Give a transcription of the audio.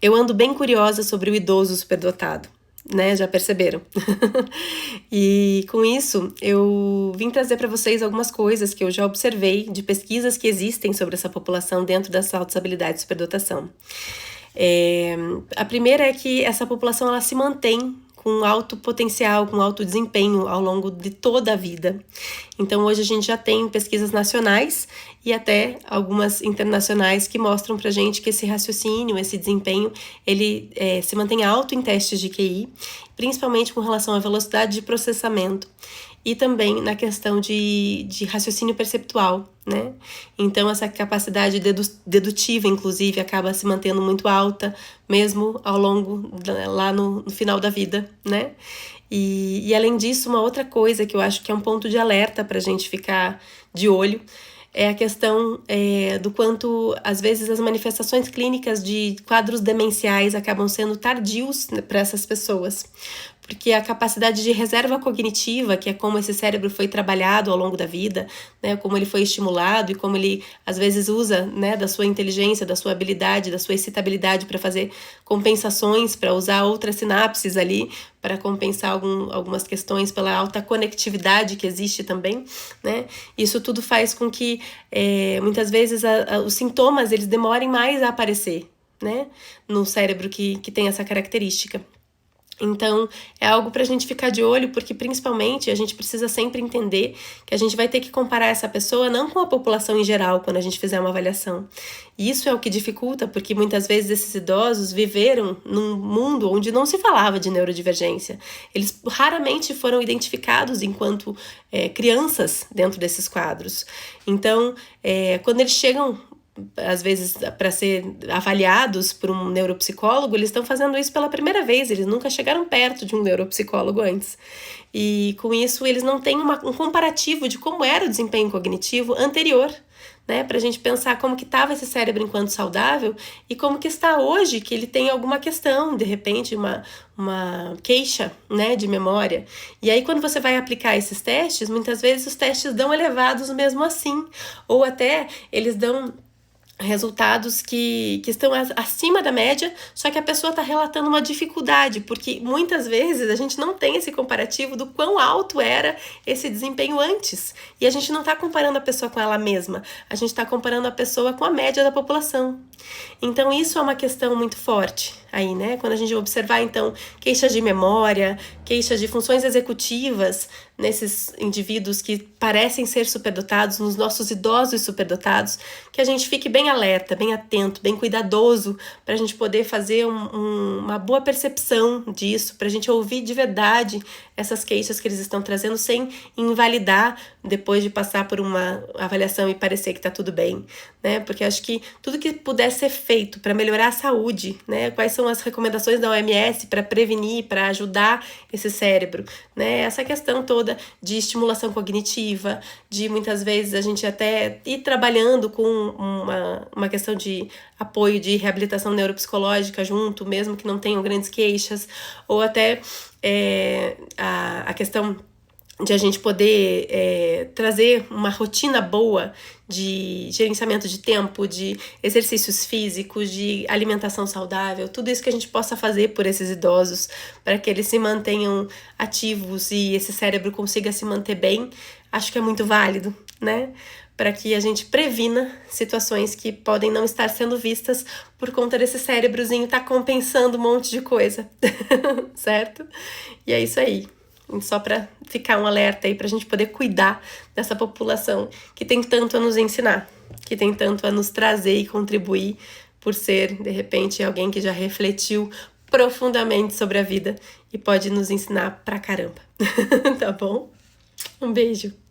Eu ando bem curiosa sobre o idoso superdotado, né? Já perceberam? E com isso, eu vim trazer para vocês algumas coisas que eu já observei de pesquisas que existem sobre essa população dentro dessa autossabilidade e superdotação. A primeira é que essa população ela se mantém com alto potencial, com alto desempenho ao longo de toda a vida. Então hoje a gente já tem pesquisas nacionais e até algumas internacionais que mostram pra gente que esse raciocínio, esse desempenho, ele se mantém alto em testes de QI, principalmente com relação à velocidade de processamento e também na questão de raciocínio perceptual, né? Então essa capacidade dedutiva, inclusive, acaba se mantendo muito alta, mesmo ao longo, lá no final da vida, né? E além disso, uma outra coisa que eu acho que é um ponto de alerta para a gente ficar de olho é a questão do quanto, às vezes, as manifestações clínicas de quadros demenciais acabam sendo tardios para essas pessoas. Porque a capacidade de reserva cognitiva, que é como esse cérebro foi trabalhado ao longo da vida, né, como ele foi estimulado e como ele, às vezes, usa, né, da sua inteligência, da sua habilidade, da sua excitabilidade para fazer compensações, para usar outras sinapses ali, para compensar algumas questões pela alta conectividade que existe também, né? Isso tudo faz com que, muitas vezes, os sintomas eles demorem mais a aparecer, né, no cérebro que tem essa característica. Então, é algo para a gente ficar de olho, porque principalmente a gente precisa sempre entender que a gente vai ter que comparar essa pessoa não com a população em geral quando a gente fizer uma avaliação. E isso é o que dificulta, porque muitas vezes esses idosos viveram num mundo onde não se falava de neurodivergência. Eles raramente foram identificados enquanto crianças dentro desses quadros. Então, quando eles chegam às vezes para ser avaliados por um neuropsicólogo, eles estão fazendo isso pela primeira vez, eles nunca chegaram perto de um neuropsicólogo antes. E com isso eles não têm um comparativo de como era o desempenho cognitivo anterior, né, para a gente pensar como que estava esse cérebro enquanto saudável e como que está hoje, que ele tem alguma questão, de repente uma queixa, né, de memória. E aí quando você vai aplicar esses testes, muitas vezes os testes dão elevados mesmo assim, ou até eles dão resultados que estão acima da média, só que a pessoa está relatando uma dificuldade, porque muitas vezes a gente não tem esse comparativo do quão alto era esse desempenho antes, e a gente não está comparando a pessoa com ela mesma, a gente está comparando a pessoa com a média da população. Então isso é uma questão muito forte aí, né? Quando a gente observar, então, queixas de memória, queixas de funções executivas nesses indivíduos que parecem ser superdotados, nos nossos idosos superdotados, que a gente fique bem alerta, bem atento, bem cuidadoso, para a gente poder fazer uma boa percepção disso, para a gente ouvir de verdade essas queixas que eles estão trazendo sem invalidar depois de passar por uma avaliação e parecer que está tudo bem, né? Porque acho que tudo que puder ser feito para melhorar a saúde, né? Quais são as recomendações da OMS para prevenir, para ajudar esse cérebro, né? Essa questão toda de estimulação cognitiva, de muitas vezes a gente até ir trabalhando com uma questão de apoio de reabilitação neuropsicológica junto, mesmo que não tenham grandes queixas, ou até a questão de a gente poder trazer uma rotina boa de gerenciamento de tempo, de exercícios físicos, de alimentação saudável, tudo isso que a gente possa fazer por esses idosos, para que eles se mantenham ativos e esse cérebro consiga se manter bem, acho que é muito válido, né? Para que a gente previna situações que podem não estar sendo vistas por conta desse cérebrozinho estar compensando um monte de coisa, certo? E é isso aí. Só para ficar um alerta aí, para a gente poder cuidar dessa população que tem tanto a nos ensinar, que tem tanto a nos trazer e contribuir por ser, de repente, alguém que já refletiu profundamente sobre a vida e pode nos ensinar pra caramba. Tá bom? Um beijo!